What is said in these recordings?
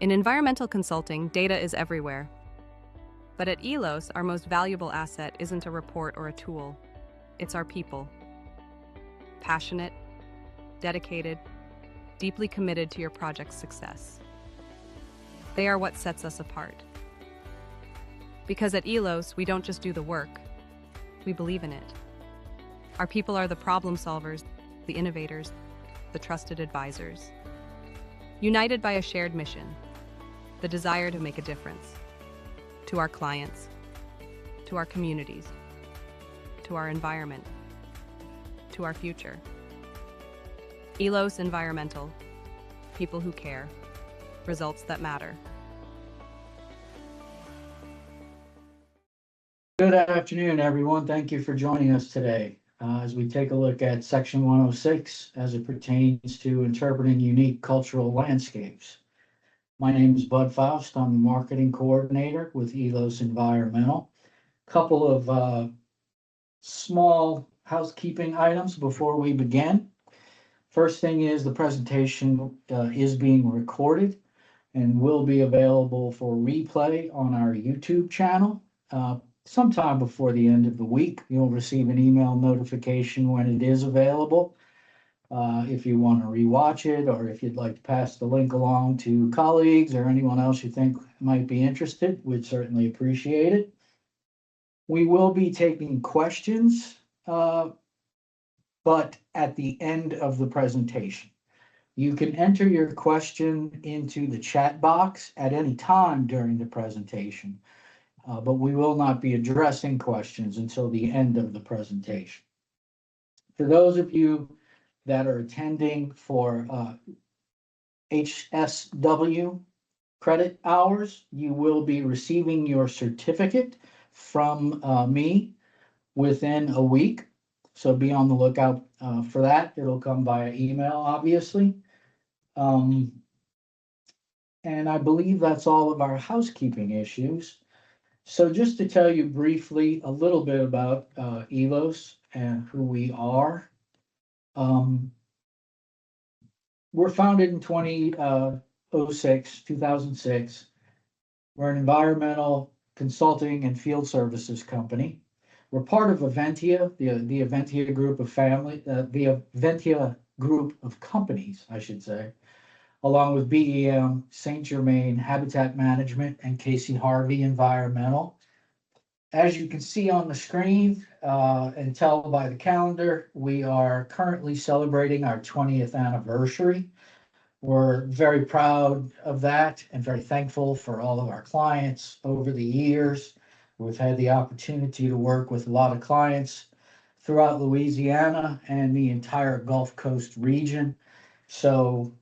In environmental consulting, data is everywhere. But at ELOS, our most valuable asset isn't a report or a tool. It's our people. Passionate, dedicated, deeply committed to your project's success. They are what sets us apart. Because at ELOS, we don't just do the work, we believe in it. Our people are the problem solvers, the innovators, the trusted advisors. United by a shared mission, the desire to make a difference. To our clients, to our communities, to our environment, to our future. ELOS Environmental, people who care, results that matter. Good afternoon, everyone. Thank you for joining us today as we take a look at Section 106 as it pertains to interpreting unique cultural landscapes. My name is Bud Faust. I'm the marketing coordinator with ELOS Environmental. A couple of small housekeeping items before we begin. First thing is the presentation is being recorded and will be available for replay on our YouTube channel. Sometime before the end of the week, you'll receive an email notification when it is available. If you want to rewatch it, or if you'd like to pass the link along to colleagues or anyone else you think might be interested, we'd certainly appreciate it. We will be taking questions, but at the end of the presentation. You can enter your question into the chat box at any time during the presentation, but we will not be addressing questions until the end of the presentation. For those of you that are attending for HSW credit hours, you will be receiving your certificate from me within a week. So be on the lookout for that. It'll come via email, obviously. And I believe that's all of our housekeeping issues. So just to tell you briefly a little bit about ELOS and who we are. We're founded in 2006. We're an environmental consulting and field services company. We're part of Aventia, the Aventia group of the Aventia group of companies, I should say, along with BEM, St. Germain, Habitat Management, and Casey Harvey Environmental. As you can see on the screen and tell by the calendar, we are currently celebrating our 20th anniversary. We're very proud of that and very thankful for all of our clients over the years. We've had the opportunity to work with a lot of clients throughout Louisiana and the entire Gulf Coast region. So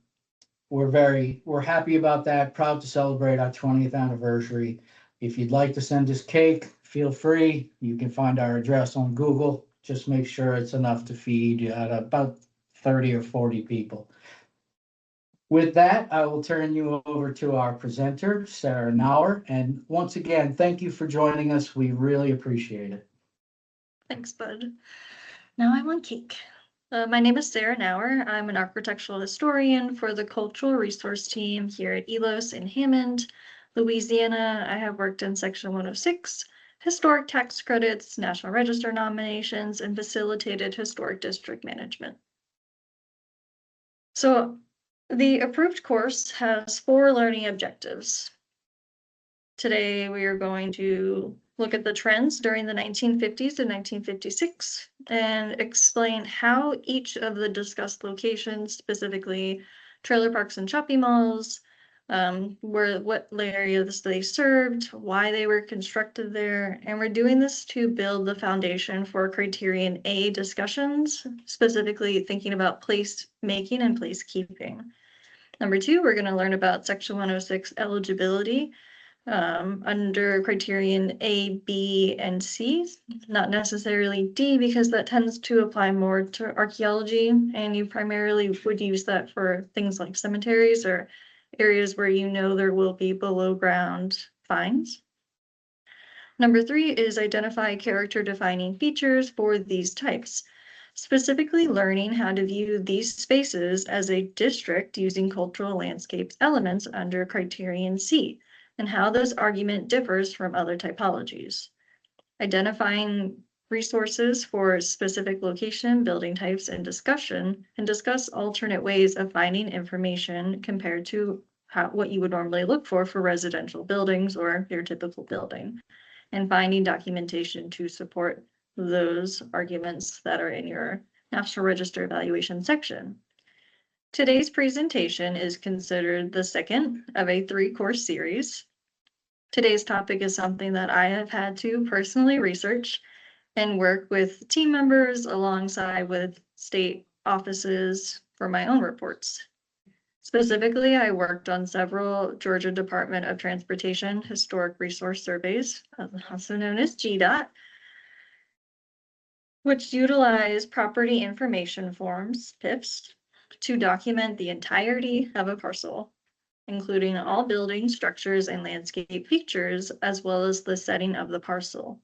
we're happy about that, proud to celebrate our 20th anniversary. If you'd like to send us cake, feel free. You can find our address on Google. Just make sure it's enough to feed about 30 or 40 people. With that, I will turn you over to our presenter, Sarah Nauer. And once again, thank you for joining us. We really appreciate it. Thanks, Bud. Now I want cake. My name is Sarah Nauer. I'm an architectural historian for the Cultural Resource Team here at ELOS in Hammond, Louisiana. I have worked in Section 106, historic tax credits, National Register nominations, and facilitated historic district management. So the approved course has 4 learning objectives. Today we are going to look at the trends during the 1950s to 1956 and explain how each of the discussed locations, specifically trailer parks and shopping malls, what areas they served, why they were constructed there, and we're doing this to build the foundation for criterion A discussions, specifically thinking about place making and place keeping. Number 2, we're going to learn about Section 106 eligibility under criterion A, B, and C, not necessarily D, because that tends to apply more to archaeology, and you primarily would use that for things like cemeteries or areas where you know there will be below ground finds. Number 3 is identify character defining features for these types. specifically learning how to view these spaces as a district using cultural landscapes elements under criterion C, and how this argument differs from other typologies. Identifying resources for specific location, building types, and discuss alternate ways of finding information compared to what you would normally look for residential buildings or your typical building, and finding documentation to support those arguments that are in your National Register evaluation section. Today's presentation is considered the second of a 3-course series. Today's topic is something that I have had to personally research and work with team members alongside with state offices for my own reports. Specifically, I worked on several Georgia Department of Transportation Historic Resource Surveys, also known as GDOT, which utilize property information forms, PIFs, to document the entirety of a parcel, including all buildings, structures, and landscape features, as well as the setting of the parcel.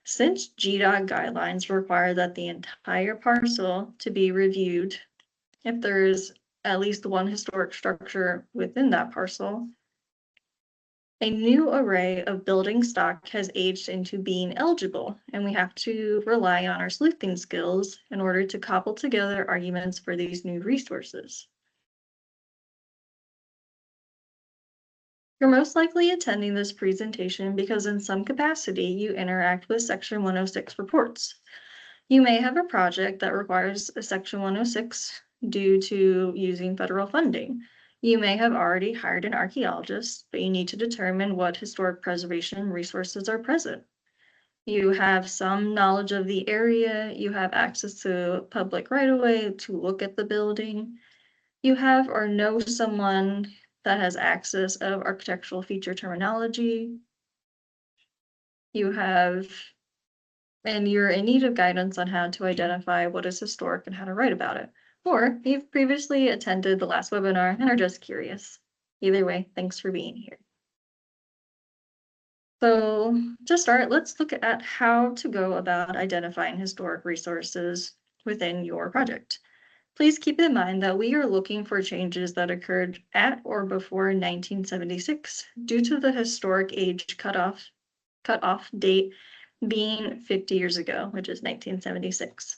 Since GDOT guidelines require that the entire parcel to be reviewed if there is at least one historic structure within that parcel, a new array of building stock has aged into being eligible, and we have to rely on our sleuthing skills in order to cobble together arguments for these new resources. You're most likely attending this presentation because in some capacity you interact with Section 106 reports. You may have a project that requires a Section 106 due to using federal funding. You may have already hired an archaeologist, but you need to determine what historic preservation resources are present. You have some knowledge of the area, you have access to public right-of-way to look at the building. You have or know someone that has access of architectural feature terminology. You have, and you're in need of guidance on how to identify what is historic and how to write about it. Or you've previously attended the last webinar and are just curious. Either way, thanks for being here. So to start, let's look at how to go about identifying historic resources within your project. Please keep in mind that we are looking for changes that occurred at or before 1976 due to the historic age cutoff date being 50 years ago, which is 1976.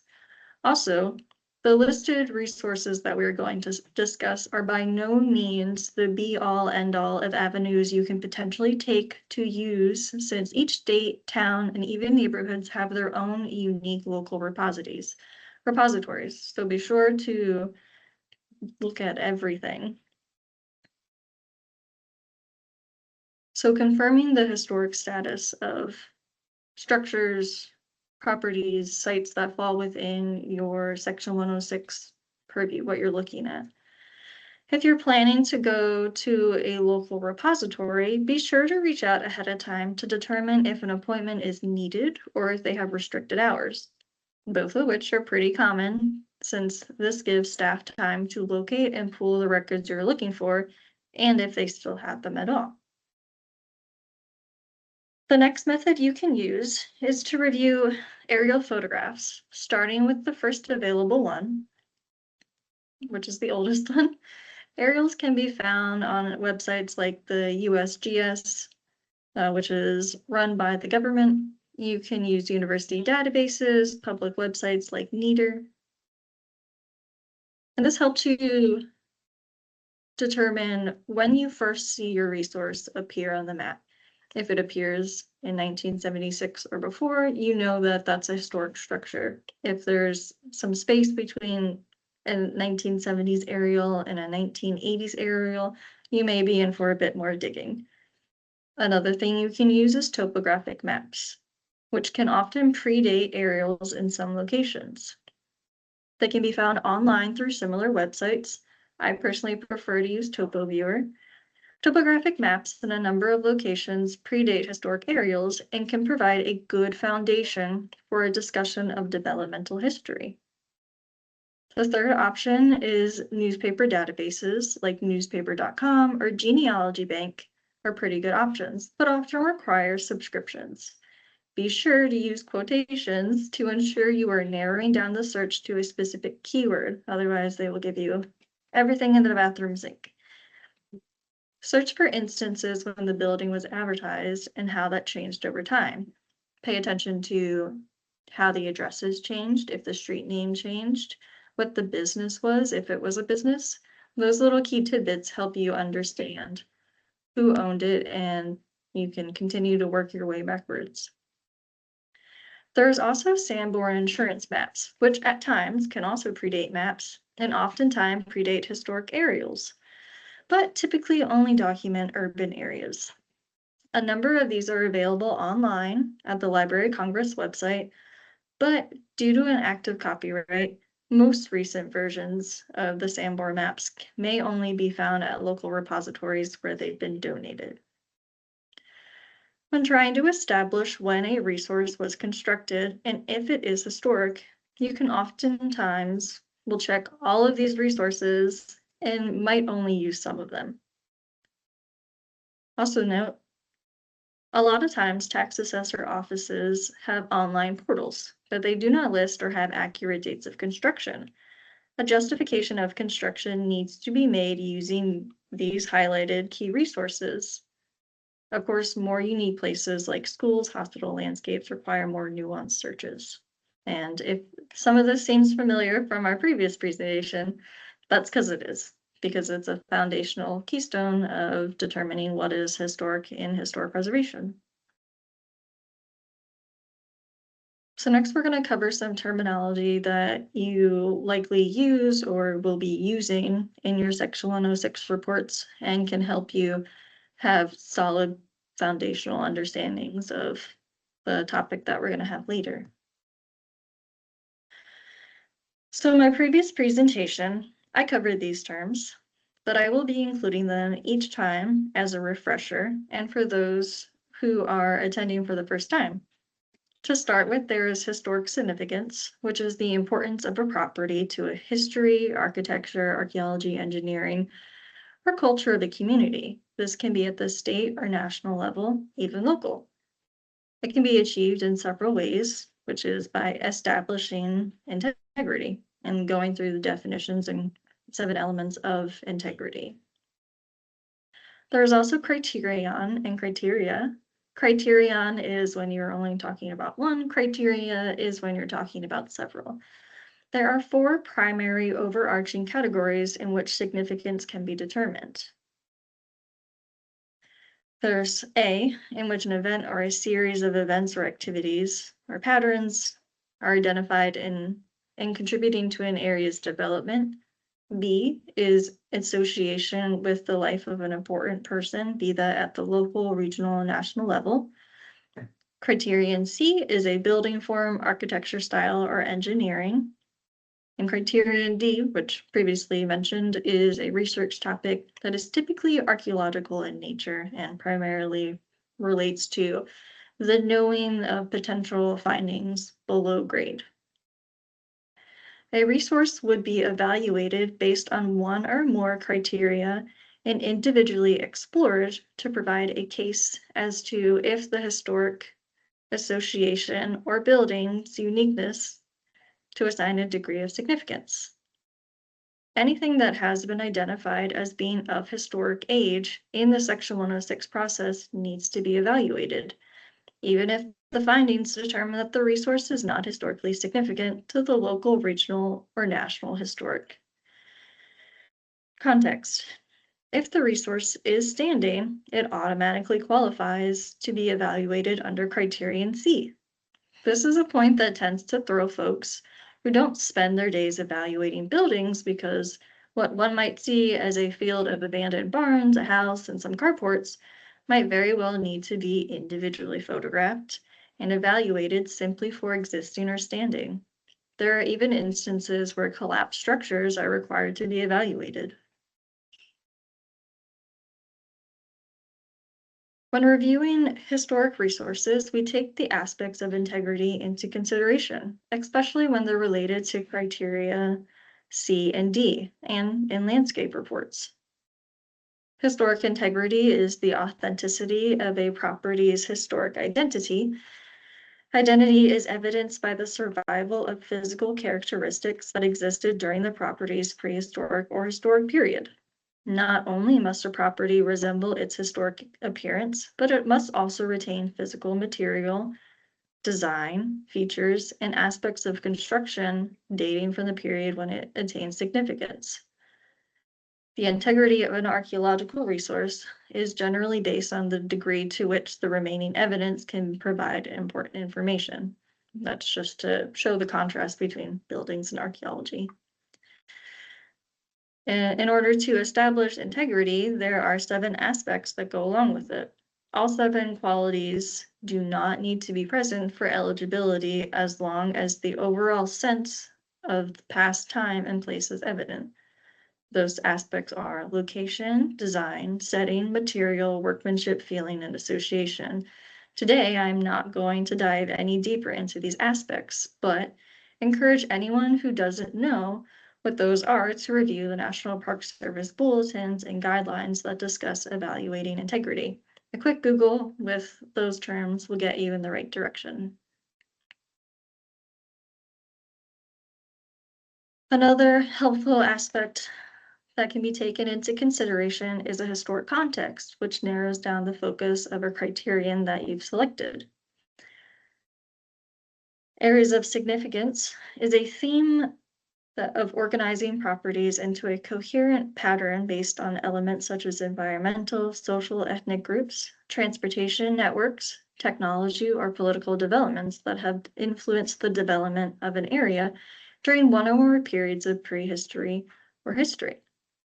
Also, the listed resources that we're going to discuss are by no means the be-all, end-all of avenues you can potentially take to use, since each state, town, and even neighborhoods have their own unique local repositories. So be sure to look at everything. So confirming the historic status of structures, properties, sites that fall within your Section 106 purview, what you're looking at. If you're planning to go to a local repository, be sure to reach out ahead of time to determine if an appointment is needed or if they have restricted hours, both of which are pretty common since this gives staff time to locate and pull the records you're looking for, and if they still have them at all. The next method you can use is to review aerial photographs, starting with the first available one, which is the oldest one. Aerials can be found on websites like the USGS, which is run by the government. You can use university databases, public websites like NEATR. And this helps you determine when you first see your resource appear on the map. If it appears in 1976 or before, you know that that's a historic structure. If there's some space between a 1970s aerial and a 1980s aerial, you may be in for a bit more digging. Another thing you can use is topographic maps, which can often predate aerials in some locations. They can be found online through similar websites. I personally prefer to use TopoViewer. Topographic maps in a number of locations predate historic aerials and can provide a good foundation for a discussion of developmental history. The third option is newspaper databases like newspaper.com or Genealogy Bank are pretty good options, but often require subscriptions. Be sure to use quotations to ensure you are narrowing down the search to a specific keyword. Otherwise, they will give you everything in the bathroom sink. Search for instances when the building was advertised and how that changed over time. Pay attention to how the addresses changed, if the street name changed, what the business was, if it was a business. Those little key tidbits help you understand who owned it, and you can continue to work your way backwards. There's also Sanborn insurance maps, which at times can also predate maps and oftentimes predate historic aerials, but typically only document urban areas. A number of these are available online at the Library of Congress website, but due to an active copyright, most recent versions of the Sanborn maps may only be found at local repositories where they've been donated. When trying to establish when a resource was constructed and if it is historic, you can oftentimes will check all of these resources and might only use some of them. Also note, a lot of times tax assessor offices have online portals, but they do not list or have accurate dates of construction. A justification of construction needs to be made using these highlighted key resources. Of course, more unique places like schools, hospital landscapes require more nuanced searches. And if some of this seems familiar from our previous presentation, that's because it is, because it's a foundational keystone of determining what is historic in historic preservation. So next we're going to cover some terminology that you likely use or will be using in your Section 106 reports and can help you have solid foundational understandings of the topic that we're going to have later. So in my previous presentation, I covered these terms, but I will be including them each time as a refresher and for those who are attending for the first time. To start with, there is historic significance, which is the importance of a property to a history, architecture, archaeology, engineering, or culture of the community. This can be at the state or national level, even local. It can be achieved in several ways, which is by establishing integrity and going through the definitions and 7 elements of integrity. There's also criterion and criteria. Criterion is when you're only talking about one. Criteria is when you're talking about several. There are 4 primary overarching categories in which significance can be determined. There's A, in which an event or a series of events or activities or patterns are identified in contributing to an area's development. B is association with the life of an important person, be that at the local, regional, and national level. Criterion C is a building form, architecture style, or engineering. And criterion D, which previously mentioned, is a research topic that is typically archaeological in nature and primarily relates to the knowing of potential findings below grade. A resource would be evaluated based on one or more criteria and individually explored to provide a case as to if the historic association or building's uniqueness to assign a degree of significance. Anything that has been identified as being of historic age in the Section 106 process needs to be evaluated, even if the findings determine that the resource is not historically significant to the local, regional, or national historic context. If the resource is standing, it automatically qualifies to be evaluated under criterion C. This is a point that tends to throw folks who don't spend their days evaluating buildings, because what one might see as a field of abandoned barns, a house, and some carports might very well need to be individually photographed and evaluated simply for existing or standing. There are even instances where collapsed structures are required to be evaluated. When reviewing historic resources, we take the aspects of integrity into consideration, especially when they're related to criteria C and D and in landscape reports. Historic integrity is the authenticity of a property's historic identity. Identity is evidenced by the survival of physical characteristics that existed during the property's prehistoric or historic period. Not only must a property resemble its historic appearance, but it must also retain physical material, design, features, and aspects of construction dating from the period when it attained significance. The integrity of an archaeological resource is generally based on the degree to which the remaining evidence can provide important information. That's just to show the contrast between buildings and archaeology. In order to establish integrity, there are 7 aspects that go along with it. All 7 qualities do not need to be present for eligibility as long as the overall sense of the past time and place is evident. Those aspects are location, design, setting, material, workmanship, feeling, and association. Today, I'm not going to dive any deeper into these aspects, but encourage anyone who doesn't know what those are to review the National Park Service bulletins and guidelines that discuss evaluating integrity. A quick Google with those terms will get you in the right direction. Another helpful aspect that can be taken into consideration is a historic context, which narrows down the focus of a criterion that you've selected. Areas of significance is a theme of organizing properties into a coherent pattern based on elements such as environmental, social, ethnic groups, transportation networks, technology, or political developments that have influenced the development of an area during one or more periods of prehistory or history.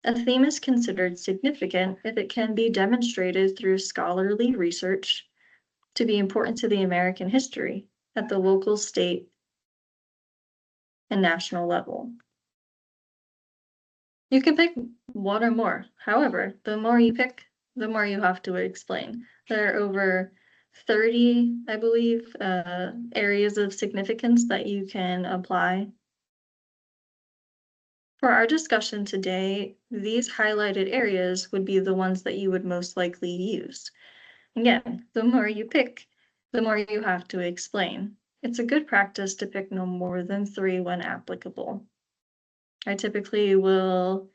A theme is considered significant if it can be demonstrated through scholarly research to be important to the American history at the local, state, and national level. You can pick one or more. However, the more you pick, the more you have to explain. There are over 30, I believe, areas of significance that you can apply. For our discussion today, these highlighted areas would be the ones that you would most likely use. Again, the more you pick, the more you have to explain. It's a good practice to pick no more than 3 when applicable. I typically will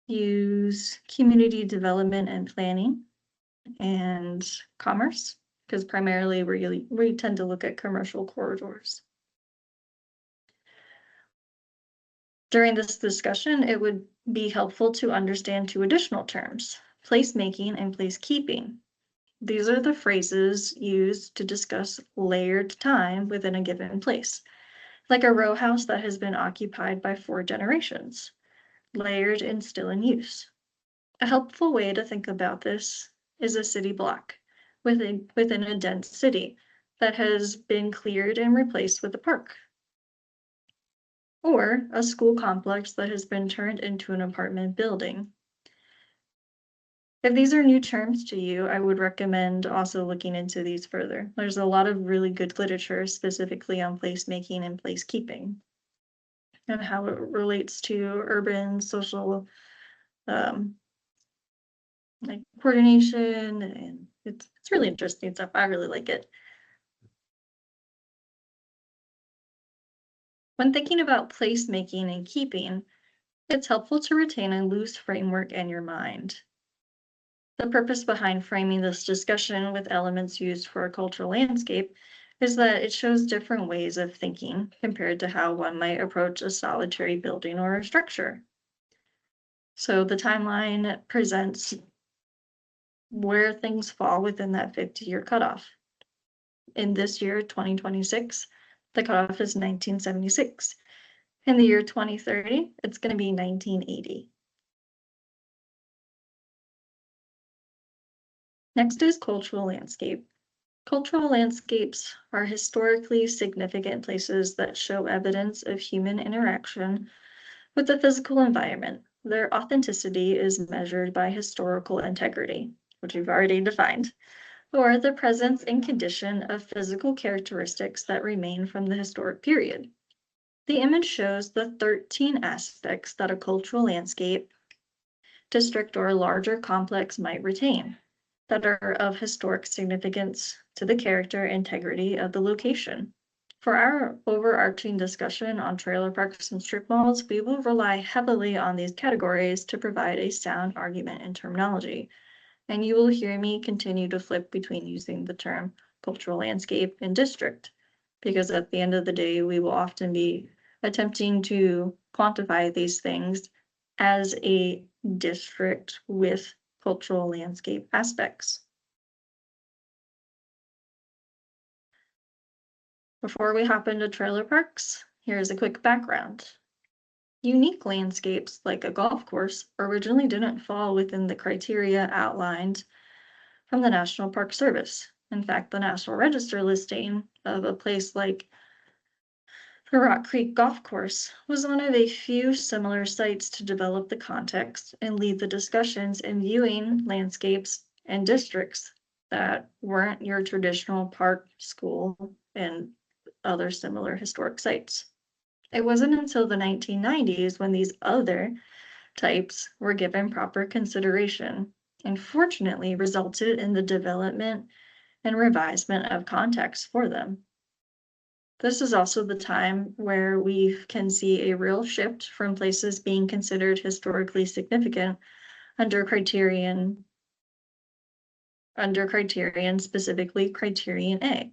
use community development and planning and commerce, because primarily we tend to look at commercial corridors. During this discussion, it would be helpful to understand 2 additional terms, placemaking and placekeeping. These are the phrases used to discuss layered time within a given place, like a row house that has been occupied by 4 generations, layered and still in use. A helpful way to think about this is a city block within a dense city that has been cleared and replaced with a park, or a school complex that has been turned into an apartment building. If these are new terms to you, I would recommend also looking into these further. There's a lot of really good literature specifically on placemaking and placekeeping and how it relates to urban social like coordination, and it's really interesting stuff. I really like it. When thinking about placemaking and keeping, it's helpful to retain a loose framework in your mind. The purpose behind framing this discussion with elements used for a cultural landscape is that it shows different ways of thinking compared to how one might approach a solitary building or a structure. So the timeline presents where things fall within that 50-year cutoff. In this year, 2026, the cutoff is 1976. In the year 2030, it's going to be 1980. Next is cultural landscape. Cultural landscapes are historically significant places that show evidence of human interaction with the physical environment. Their authenticity is measured by historical integrity, which we've already defined, or the presence and condition of physical characteristics that remain from the historic period. The image shows the 13 aspects that a cultural landscape, district, or a larger complex might retain. that are of historic significance to the character and integrity of the location. For our overarching discussion on trailer parks and strip malls, we will rely heavily on these categories to provide a sound argument and terminology. And you will hear me continue to flip between using the term cultural landscape and district, because at the end of the day, we will often be attempting to quantify these things as a district with cultural landscape aspects. Before we hop into trailer parks, here's a quick background. Unique landscapes, like a golf course, originally didn't fall within the criteria outlined from the National Park Service. In fact, the National Register listing of a place like the Rock Creek Golf Course was one of a few similar sites to develop the context and lead the discussions in viewing landscapes and districts that weren't your traditional park, school, and other similar historic sites. It wasn't until the 1990s when these other types were given proper consideration and fortunately resulted in the development and revisement of context for them. This is also the time where we can see a real shift from places being considered historically significant under criterion, specifically criterion A,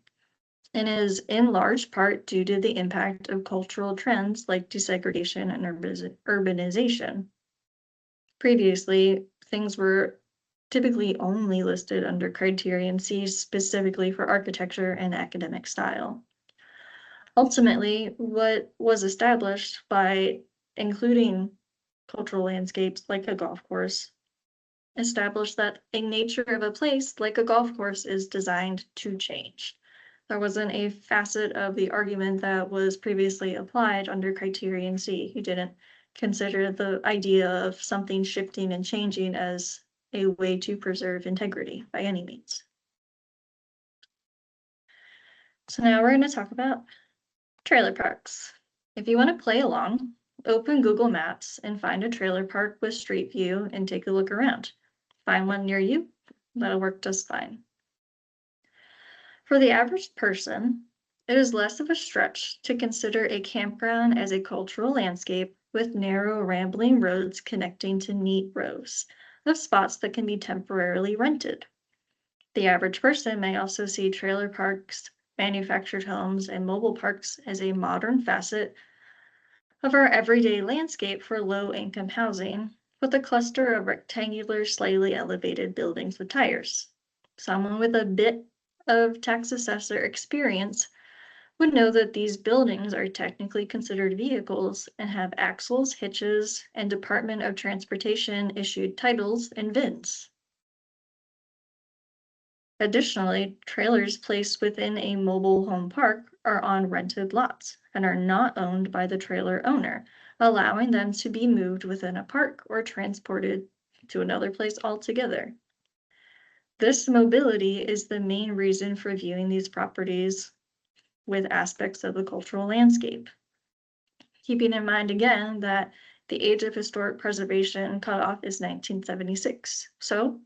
and is in large part due to the impact of cultural trends like desegregation and urbanization. Previously, things were typically only listed under criterion C specifically for architecture and academic style. Ultimately, what was established by including cultural landscapes like a golf course established that a nature of a place like a golf course is designed to change. There wasn't a facet of the argument that was previously applied under criterion C. You didn't consider the idea of something shifting and changing as a way to preserve integrity by any means. So now we're going to talk about trailer parks. If you want to play along, open Google Maps and find a trailer park with street view and take a look around. Find one near you, that'll work just fine. For the average person, it is less of a stretch to consider a campground as a cultural landscape with narrow, rambling roads connecting to neat rows of spots that can be temporarily rented. The average person may also see trailer parks, manufactured homes, and mobile parks as a modern facet of our everyday landscape for low-income housing, with a cluster of rectangular, slightly elevated buildings with tires. Someone with a bit of tax assessor experience would know that these buildings are technically considered vehicles and have axles, hitches, and Department of Transportation issued titles and VINs. Additionally, trailers placed within a mobile home park are on rented lots and are not owned by the trailer owner, allowing them to be moved within a park or transported to another place altogether. This mobility is the main reason for viewing these properties with aspects of the cultural landscape. Keeping in mind again that the age of historic preservation cutoff is 1976. So,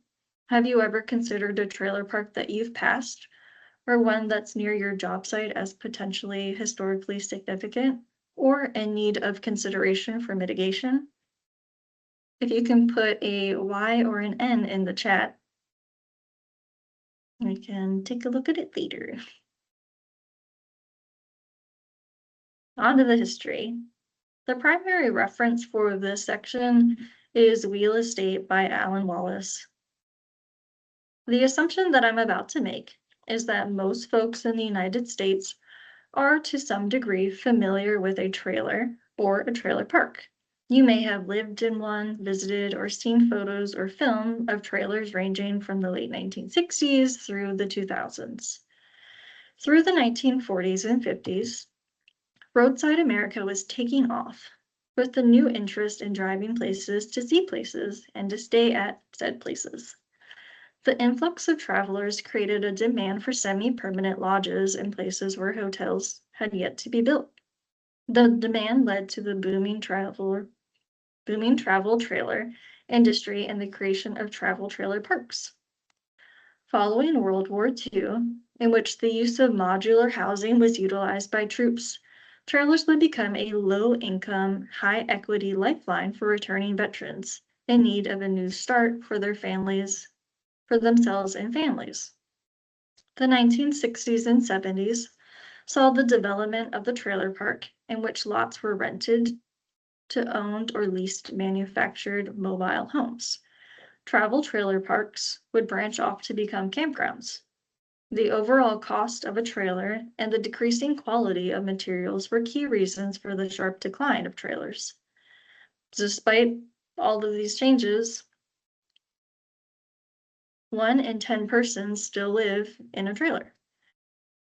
have you ever considered a trailer park that you've passed or one that's near your job site as potentially historically significant or in need of consideration for mitigation? If you can put a Y or an N in the chat, we can take a look at it later. On to the history. The primary reference for this section is Real Estate by Alan Wallace. The assumption that I'm about to make is that most folks in the United States are to some degree familiar with a trailer or a trailer park. You may have lived in one, visited, or seen photos or film of trailers ranging from the late 1960s through the 2000s. Through the 1940s and 50s, roadside America was taking off with the new interest in driving places to see places and to stay at said places. The influx of travelers created a demand for semi-permanent lodges in places where hotels had yet to be built. The demand led to the booming travel trailer industry and the creation of travel trailer parks. Following World War II, in which the use of modular housing was utilized by troops, trailers would become a low-income, high-equity lifeline for returning veterans in need of a new start for their families, for themselves and families. The 1960s and 70s saw the development of the trailer park, in which lots were rented to owned or leased manufactured mobile homes. Travel trailer parks would branch off to become campgrounds. The overall cost of a trailer and the decreasing quality of materials were key reasons for the sharp decline of trailers. Despite all of these changes, 1 in 10 persons still live in a trailer.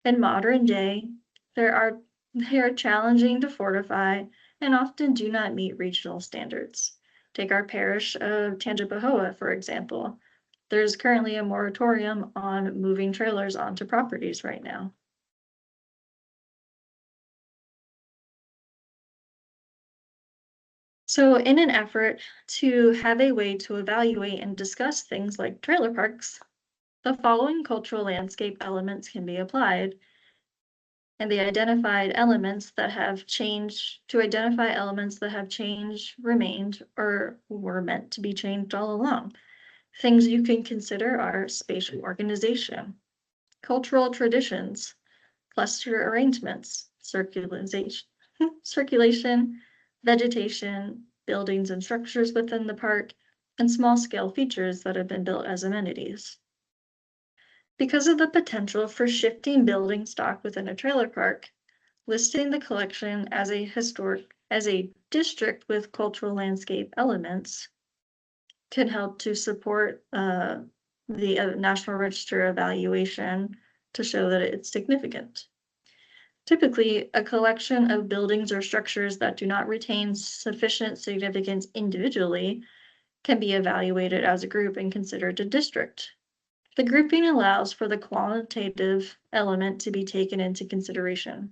In modern day, they are challenging to fortify and often do not meet regional standards. Take our parish of Tangipahoa, for example. There's currently a moratorium on moving trailers onto properties right now. So in an effort to have a way to evaluate and discuss things like trailer parks, the following cultural landscape elements can be applied, and the identified elements that have changed to identify elements that have changed, remained, or were meant to be changed all along. Things you can consider are spatial organization, cultural traditions, cluster arrangements, circulation, vegetation, buildings and structures within the park, and small-scale features that have been built as amenities. Because of the potential for shifting building stock within a trailer park, listing the collection as a district with cultural landscape elements can help to support the National Register evaluation to show that it's significant. Typically, a collection of buildings or structures that do not retain sufficient significance individually can be evaluated as a group and considered a district. The grouping allows for the qualitative element to be taken into consideration.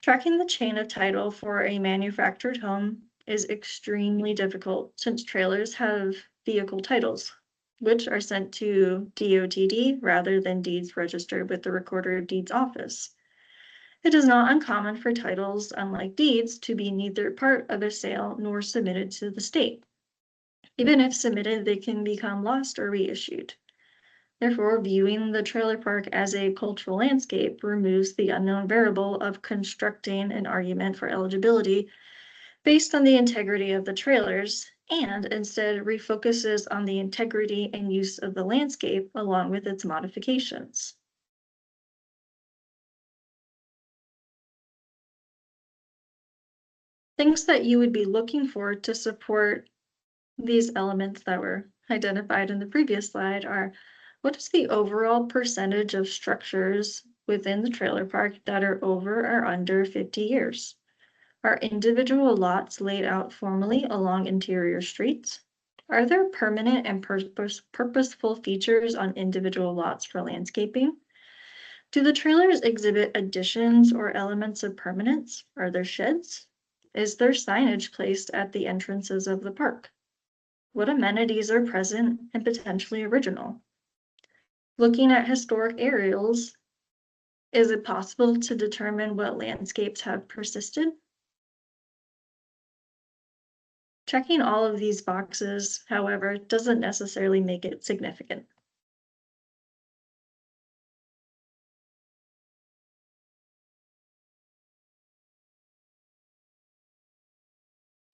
Tracking the chain of title for a manufactured home is extremely difficult since trailers have vehicle titles, which are sent to DOTD rather than deeds registered with the Recorder of Deeds office. It is not uncommon for titles, unlike deeds, to be neither part of a sale nor submitted to the state. Even if submitted, they can become lost or reissued. Therefore, viewing the trailer park as a cultural landscape removes the unknown variable of constructing an argument for eligibility based on the integrity of the trailers, and instead refocuses on the integrity and use of the landscape along with its modifications. Things that you would be looking for to support these elements that were identified in the previous slide are: what is the overall percentage of structures within the trailer park that are over or under 50 years? Are individual lots laid out formally along interior streets? Are there permanent and purposeful features on individual lots for landscaping? Do the trailers exhibit additions or elements of permanence? Are there sheds? Is there signage placed at the entrances of the park? What amenities are present and potentially original? Looking at historic aerials, is it possible to determine what landscapes have persisted? Checking all of these boxes, however, doesn't necessarily make it significant.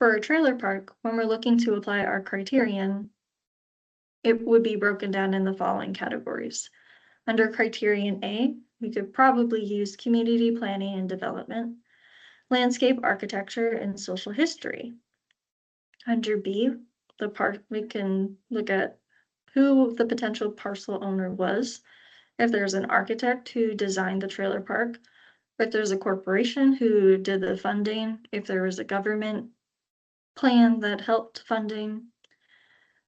For a trailer park, when we're looking to apply our criterion, it would be broken down in the following categories. Under criterion A, we could probably use community planning and development, landscape architecture, and social history. Under B, we can look at who the potential parcel owner was, if there's an architect who designed the trailer park, if there's a corporation who did the funding, if there was a government plan that helped funding.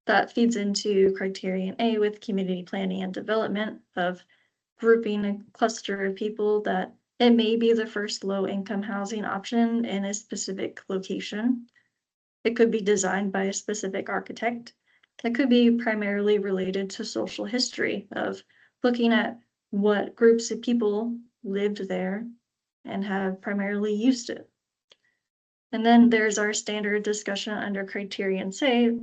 That feeds into criterion A with community planning and development of grouping a cluster of people that it may be the first low-income housing option in a specific location. It could be designed by a specific architect. That could be primarily related to social history of looking at what groups of people lived there and have primarily used it. And then there's our standard discussion under criterion C,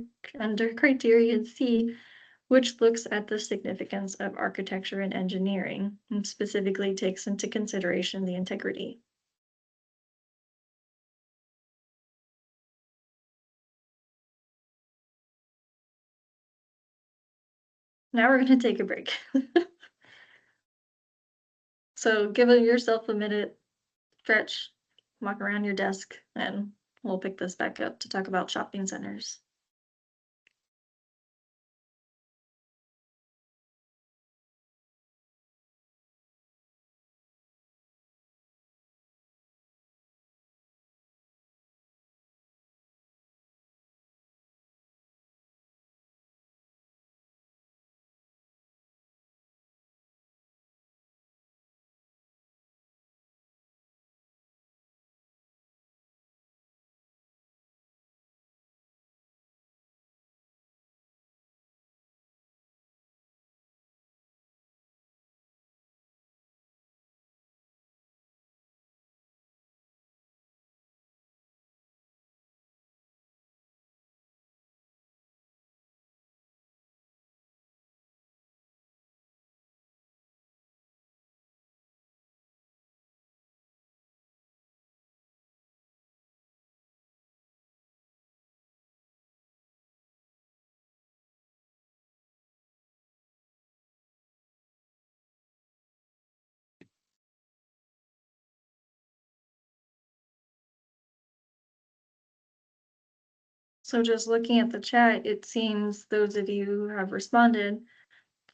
which looks at the significance of architecture and engineering, and specifically takes into consideration the integrity. Now we're going to take a break. So give yourself a minute, stretch, walk around your desk, and we'll pick this back up to talk about shopping centers. So just looking at the chat, it seems those of you who have responded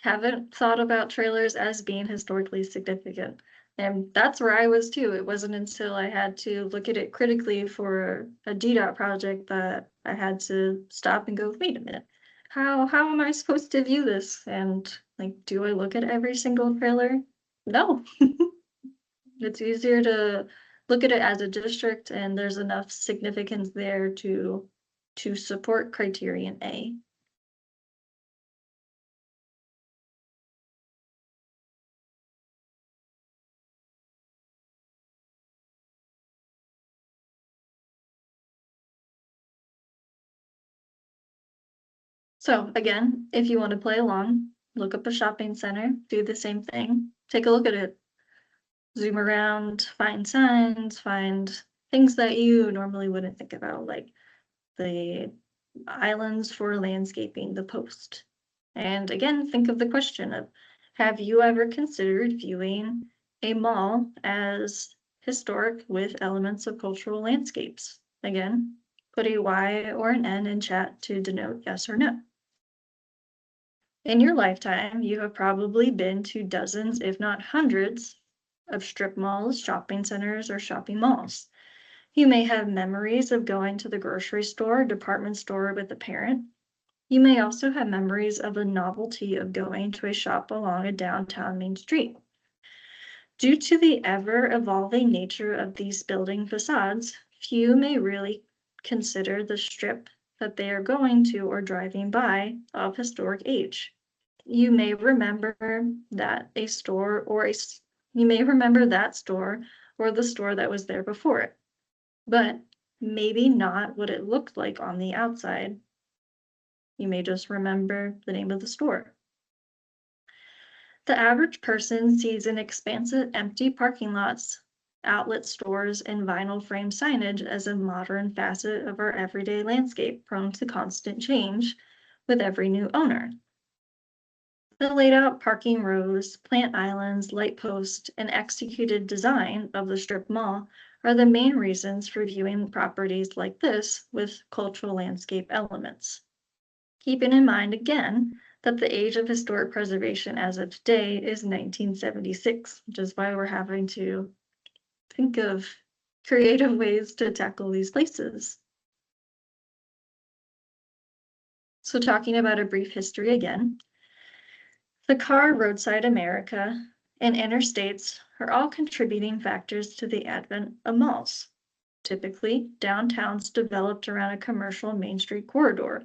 haven't thought about trailers as being historically significant. And that's where I was too. It wasn't until I had to look at it critically for a GDOT project that I had to stop and go, wait a minute, how am I supposed to view this? And like, do I look at every single trailer? No. It's easier to look at it as a district, and there's enough significance there to support criterion A. So again, if you want to play along, look up a shopping center, do the same thing, take a look at it, zoom around, find signs, find things that you normally wouldn't think about, like the islands for landscaping, the post. And again, think of the question of, have you ever considered viewing a mall as historic with elements of cultural landscapes? Again, put a Y or an N in chat to denote yes or no. In your lifetime, you have probably been to dozens, if not hundreds, of strip malls, shopping centers, or shopping malls. You may have memories of going to the grocery store, department store with a parent. You may also have memories of the novelty of going to a shop along a downtown main street. Due to the ever-evolving nature of these building facades, few may really consider the strip that they are going to or driving by of historic age. You may remember that store or the store that was there before it, but maybe not what it looked like on the outside. You may just remember the name of the store. The average person sees an expansive empty parking lots, outlet stores, and vinyl frame signage as a modern facet of our everyday landscape, prone to constant change with every new owner. The laid out parking rows, plant islands, light posts, and executed design of the strip mall are the main reasons for viewing properties like this with cultural landscape elements. Keeping in mind again that the age of historic preservation as of today is 1976, which is why we're having to think of creative ways to tackle these places. So talking about a brief history again, the car, roadside America, and interstates are all contributing factors to the advent of malls. Typically, downtowns developed around a commercial Main Street corridor.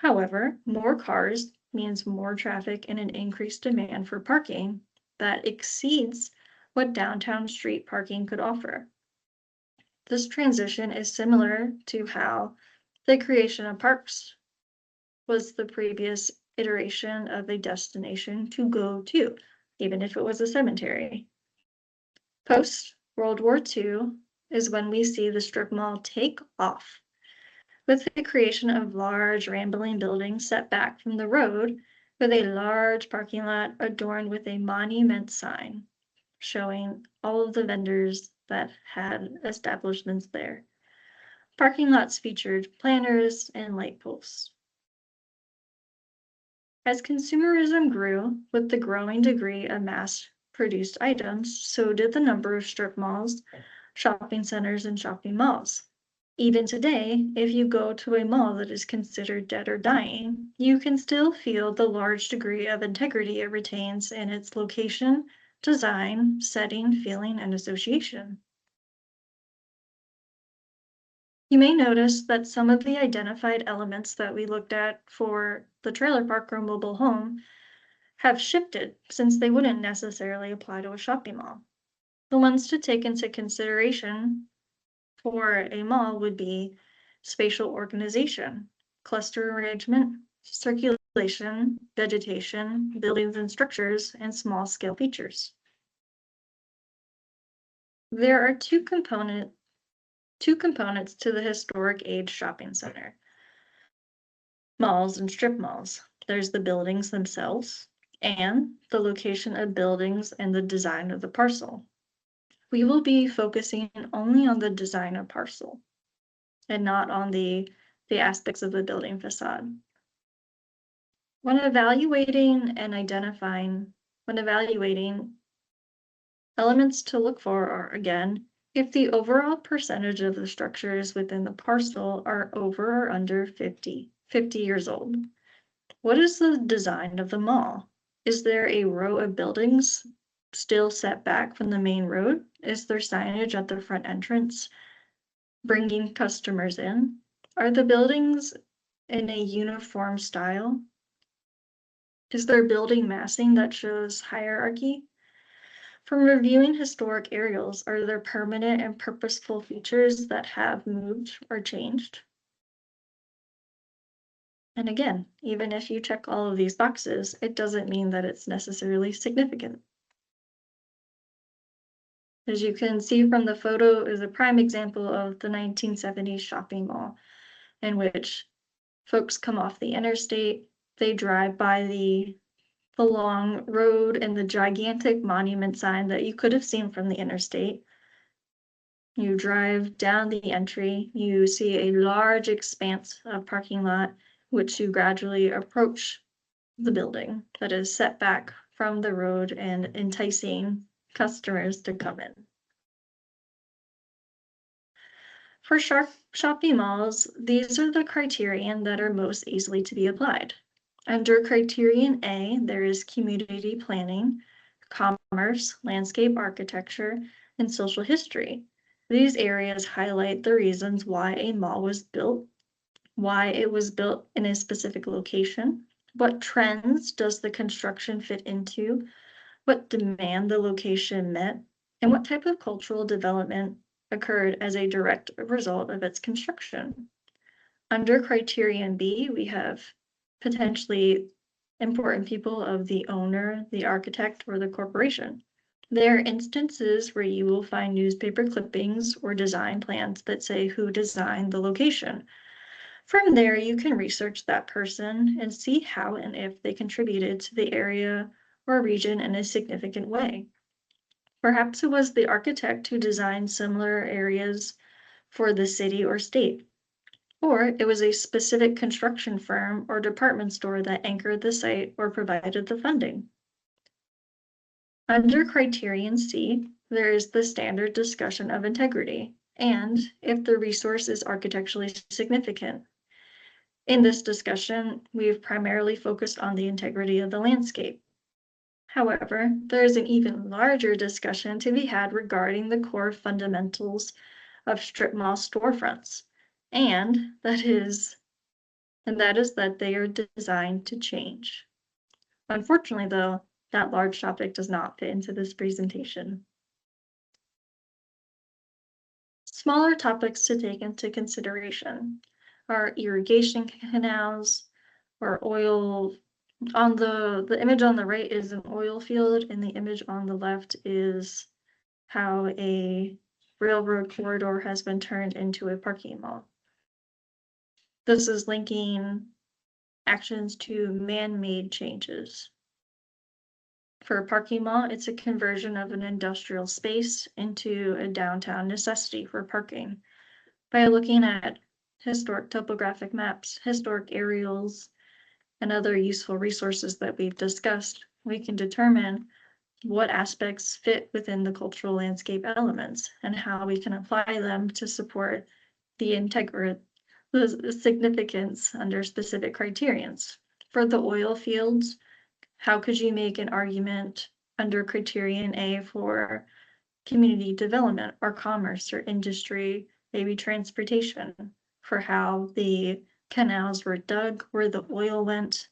However, more cars means more traffic and an increased demand for parking that exceeds what downtown street parking could offer. This transition is similar to how the creation of parks was the previous iteration of a destination to go to, even if it was a cemetery. Post World War II is when we see the strip mall take off, with the creation of large rambling buildings set back from the road, with a large parking lot adorned with a monument sign showing all of the vendors that had establishments there. Parking lots featured planters and light posts. As consumerism grew with the growing degree of mass-produced items, so did the number of strip malls, shopping centers, and shopping malls. Even today, if you go to a mall that is considered dead or dying, you can still feel the large degree of integrity it retains in its location, design, setting, feeling, and association. You may notice that some of the identified elements that we looked at for the trailer park or mobile home have shifted since they wouldn't necessarily apply to a shopping mall. The ones to take into consideration for a mall would be spatial organization, cluster arrangement, circulation, vegetation, buildings and structures, and small-scale features. There are two components to the historic age shopping center. Malls and strip malls. There's the buildings themselves and the location of buildings and the design of the parcel. We will be focusing only on the design of parcel and not on the aspects of the building facade. When evaluating, elements to look for are, again, if the overall percentage of the structures within the parcel are over or under 50 years old. What is the design of the mall? Is there a row of buildings still set back from the main road? Is there signage at the front entrance bringing customers in? Are the buildings in a uniform style? Is there building massing that shows hierarchy? From reviewing historic aerials, are there permanent and purposeful features that have moved or changed? And again, even if you check all of these boxes, it doesn't mean that it's necessarily significant. As you can see from the photo is a prime example of the 1970s shopping mall, in which folks come off the interstate, they drive by the long road and the gigantic monument sign that you could have seen from the interstate. You drive down the entry, you see a large expanse of parking lot, which you gradually approach the building that is set back from the road and enticing customers to come in. For shopping malls, these are the criterion that are most easily to be applied. Under criterion A, there is community planning, commerce, landscape architecture, and social history. These areas highlight the reasons why a mall was built, why it was built in a specific location, what trends does the construction fit into, what demand the location met, and what type of cultural development occurred as a direct result of its construction. Under criterion B, we have potentially important people of the owner, the architect, or the corporation. There are instances where you will find newspaper clippings or design plans that say who designed the location. From there, you can research that person and see how and if they contributed to the area or region in a significant way. Perhaps it was the architect who designed similar areas for the city or state. Or it was a specific construction firm or department store that anchored the site or provided the funding. Under criterion C, there is the standard discussion of integrity and if the resource is architecturally significant. In this discussion, we've primarily focused on the integrity of the landscape. However, there is an even larger discussion to be had regarding the core fundamentals of strip mall storefronts, and that is and that is that they are designed to change. Unfortunately, though, that large topic does not fit into this presentation. Smaller topics to take into consideration are irrigation canals or oil. On the image on the right is an oil field, and the image on the left is how a railroad corridor has been turned into a parking lot. This is linking actions to man-made changes. For a parking lot, it's a conversion of an industrial space into a downtown necessity for parking. By looking at historic topographic maps, historic aerials, and other useful resources that we've discussed, we can determine what aspects fit within the cultural landscape elements and how we can apply them to support the significance under specific criterions. For the oil fields, how could you make an argument under criterion A for community development or commerce or industry, maybe transportation, for how the canals were dug, where the oil went,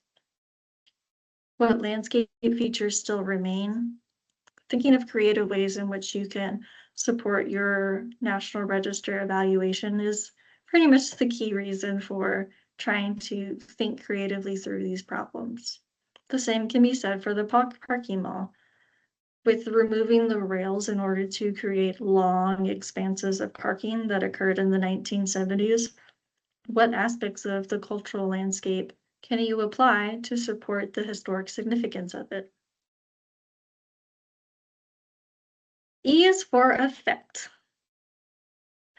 what landscape features still remain? Thinking of creative ways in which you can support your National Register evaluation is pretty much the key reason for trying to think creatively through these problems. The same can be said for the parking mall. With removing the rails in order to create long expanses of parking that occurred in the 1970s, what aspects of the cultural landscape can you apply to support the historic significance of it? E is for effect.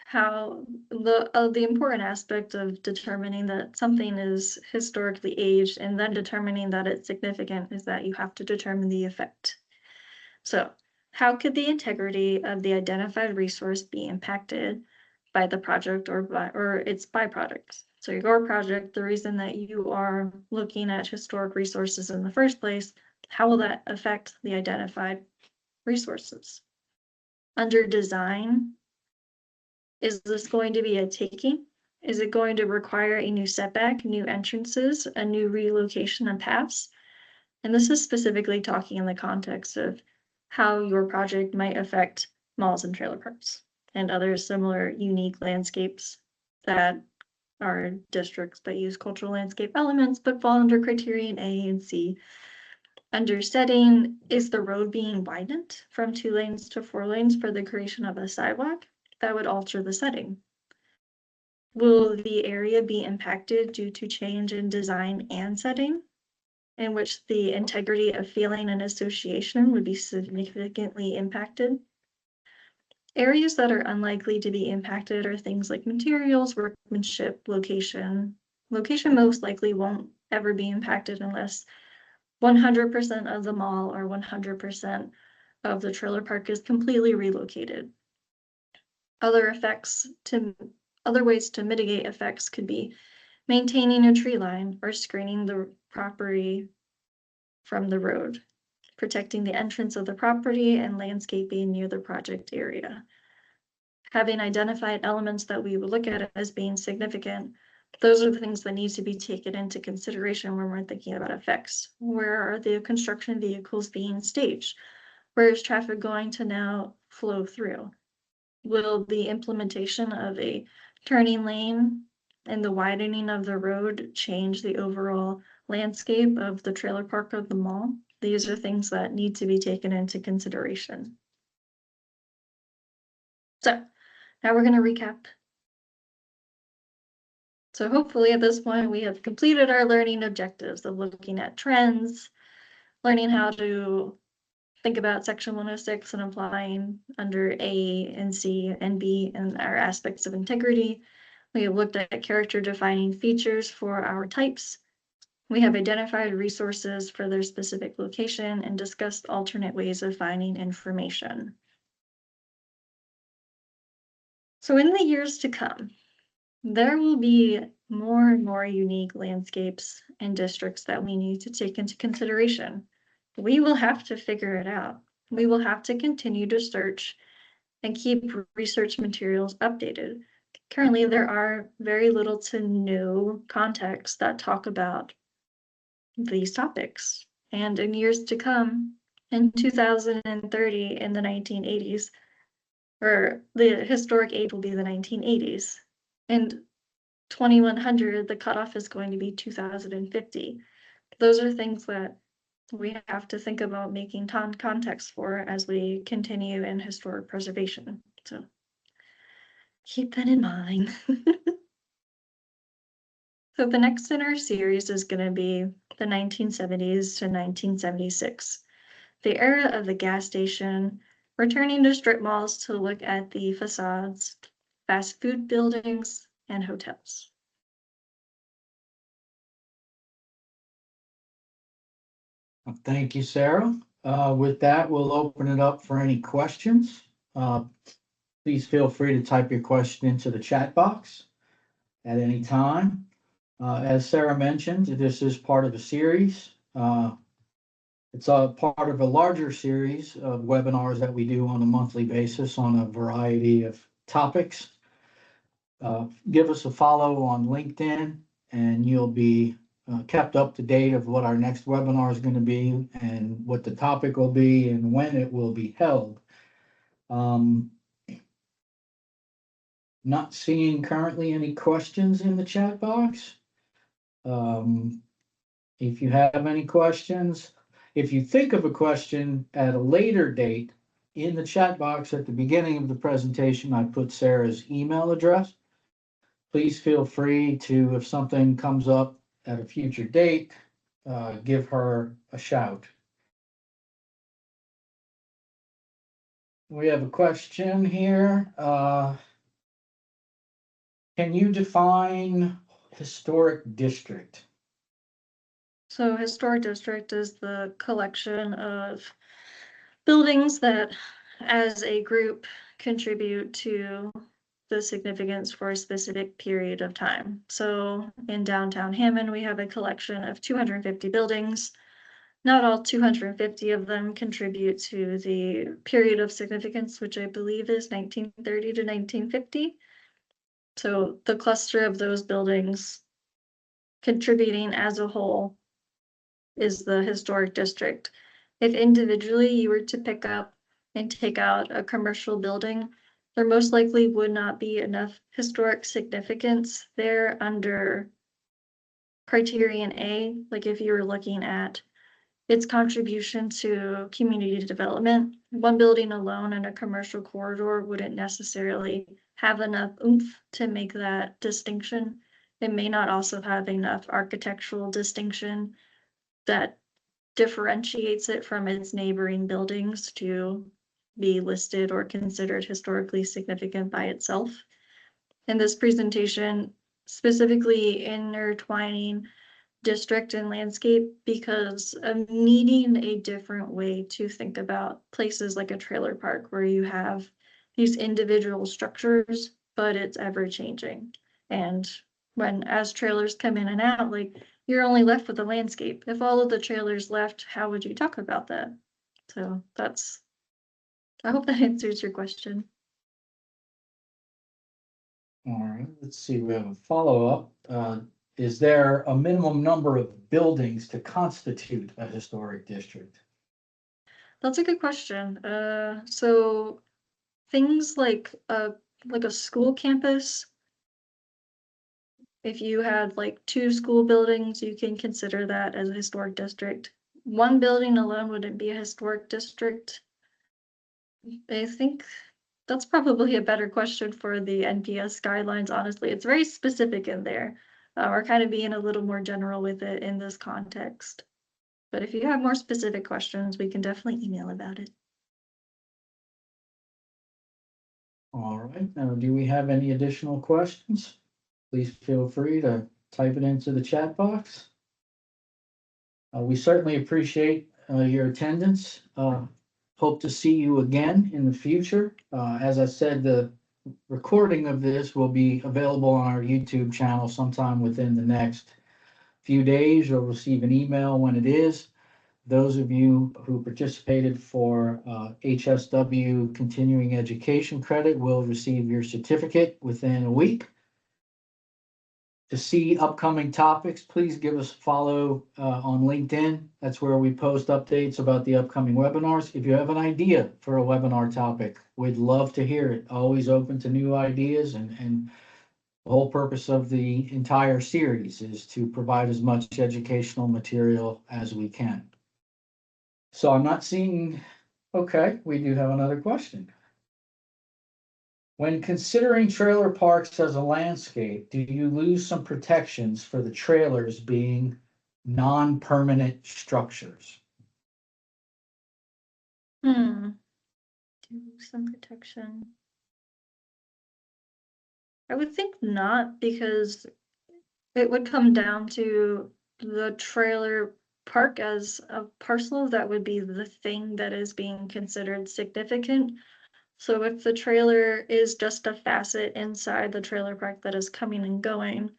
How the important aspect of determining that something is historically aged and then determining that it's significant is that you have to determine the effect. So, how could the integrity of the identified resource be impacted by the project or its byproducts? So your project, the reason that you are looking at historic resources in the first place, how will that affect the identified resources? Under design, is this going to be a taking? Is it going to require a new setback, new entrances, a new relocation and paths? And this is specifically talking in the context of how your project might affect malls and trailer parks and other similar unique landscapes that are districts that use cultural landscape elements but fall under criterion A and C. Under setting, is the road being widened from 2 lanes to 4 lanes for the creation of a sidewalk? That would alter the setting. Will the area be impacted due to change in design and setting, in which the integrity of feeling and association would be significantly impacted? Areas that are unlikely to be impacted are things like materials, workmanship, location. Location most likely won't ever be impacted unless 100% of the mall or 100% of the trailer park is completely relocated. Other ways to mitigate effects could be maintaining a tree line or screening the property from the road, protecting the entrance of the property and landscaping near the project area. Having identified elements that we would look at as being significant, those are the things that need to be taken into consideration when we're thinking about effects. Where are the construction vehicles being staged? Where is traffic going to now flow through? Will the implementation of a turning lane and the widening of the road change the overall landscape of the trailer park of the mall? These are things that need to be taken into consideration. So now we're going to recap. So hopefully at this point we have completed our learning objectives of looking at trends, learning how to think about section 106 and applying under A and C and B and our aspects of integrity. We have looked at character defining features for our types. We have identified resources for their specific location and discussed alternate ways of finding information. So in the years to come, there will be more and more unique landscapes and districts that we need to take into consideration. We will have to figure it out. We will have to continue to search and keep research materials updated. currently there are very little to no contexts that talk about these topics. And in years to come, in 2030, in the 1980s, or the historic age will be the 1980s. And 2100, the cutoff is going to be 2050. Those are things that we have to think about making context for as we continue in historic preservation. So keep that in mind. So the next in our series is going to be the 1970s to 1976, the era of the gas station, returning to strip malls to look at the facades, fast food buildings, and hotels. Thank you, Sarah. With that, we'll open it up for any questions. Please feel free to type your question into the chat box at any time. As Sarah mentioned, this is part of a series. It's a part of a larger series of webinars that we do on a monthly basis on a variety of topics. Give us a follow on LinkedIn and you'll be kept up to date of what our next webinar is going to be and what the topic will be and when it will be held. Not seeing currently any questions in the chat box. If you have any questions, if you think of a question at a later date, in the chat box at the beginning of the presentation, I put Sarah's email address. Please feel free to, if something comes up at a future date, give her a shout. We have a question here. Can you define historic district? So historic district is the collection of buildings that as a group contribute to the significance for a specific period of time. So in downtown Hammond, we have a collection of 250 buildings. Not all 250 of them contribute to the period of significance, which I believe is 1930 to 1950. So the cluster of those buildings contributing as a whole is the historic district. If individually you were to pick up and take out a commercial building, there most likely would not be enough historic significance there under criterion A. Like if you were looking at its contribution to community development, one building alone in a commercial corridor wouldn't necessarily have enough oomph to make that distinction. It may not also have enough architectural distinction that differentiates it from its neighboring buildings to be listed or considered historically significant by itself. In this presentation, specifically intertwining district and landscape because of needing a different way to think about places like a trailer park where you have these individual structures, but it's ever changing. And as trailers come in and out, like you're only left with the landscape. If all of the trailers left, how would you talk about that? So I hope that answers your question. All right, let's see, we have a follow-up. Is there a minimum number of buildings to constitute a historic district? That's a good question. So things like a school campus, if you had like 2 school buildings, you can consider that as a historic district. One building alone wouldn't be a historic district. I think that's probably a better question for the NPS guidelines, honestly. It's very specific in there. We're kind of being a little more general with it in this context. But if you have more specific questions, we can definitely email about it. All right, now do we have any additional questions? Please feel free to type it into the chat box. We certainly appreciate your attendance. Hope to see you again in the future. As I said, the recording of this will be available on our YouTube channel sometime within the next few days. You'll receive an email when it is. those of you who participated for HSW continuing education credit will receive your certificate within a week. To see upcoming topics, please give us a follow on LinkedIn. That's where we post updates about the upcoming webinars. If you have an idea for a webinar topic, we'd love to hear it. Always open to new ideas, and the whole purpose of the entire series is to provide as much educational material as we can. So I'm not seeing, okay, we do have another question. When considering trailer parks as a landscape, do you lose some protections for the trailers being non-permanent structures? Do some protection. I would think not, because it would come down to the trailer park as a parcel. That would be the thing that is being considered significant. So if the trailer is just a facet inside the trailer park that is coming and going,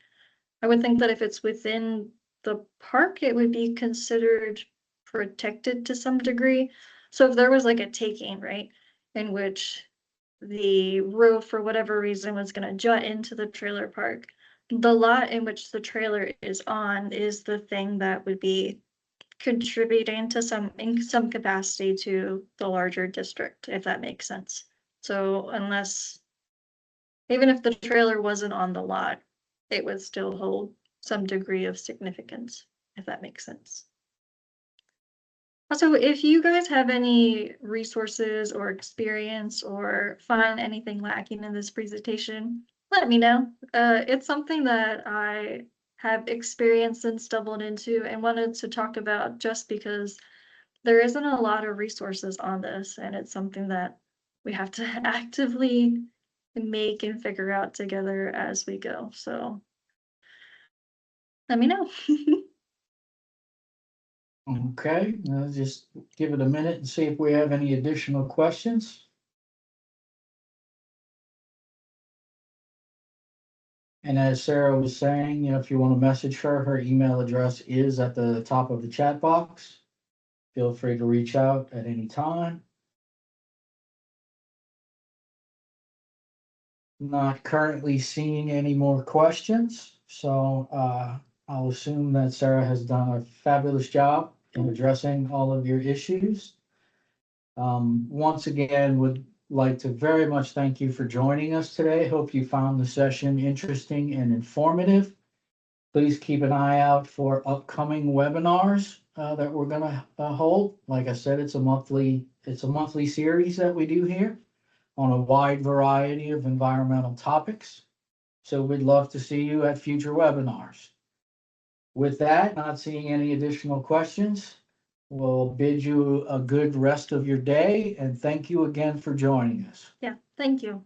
I would think that if it's within the park, it would be considered protected to some degree. So if there was like a taking, right, in which the road for whatever reason was going to jut into the trailer park, the lot in which the trailer is on is the thing that would be contributing to in some capacity to the larger district, if that makes sense. So even if the trailer wasn't on the lot, it would still hold some degree of significance, if that makes sense. Also, if you guys have any resources or experience or find anything lacking in this presentation, let me know. It's something that I have experienced and stumbled into and wanted to talk about, just because there isn't a lot of resources on this, and it's something that we have to actively make and figure out together as we go. So let me know. Okay, just give it a minute and see if we have any additional questions. And as Sarah was saying, if you want to message her, her email address is at the top of the chat box. Feel free to reach out at any time. Not currently seeing any more questions, so I'll assume that Sarah has done a fabulous job in addressing all of your issues. Once again, would like to very much thank you for joining us today. Hope you found the session interesting and informative. Please keep an eye out for upcoming webinars that we're going to hold. Like I said, it's a monthly series that we do here on a wide variety of environmental topics. So we'd love to see you at future webinars. With that, not seeing any additional questions, we'll bid you a good rest of your day, and thank you again for joining us. Yeah, thank you.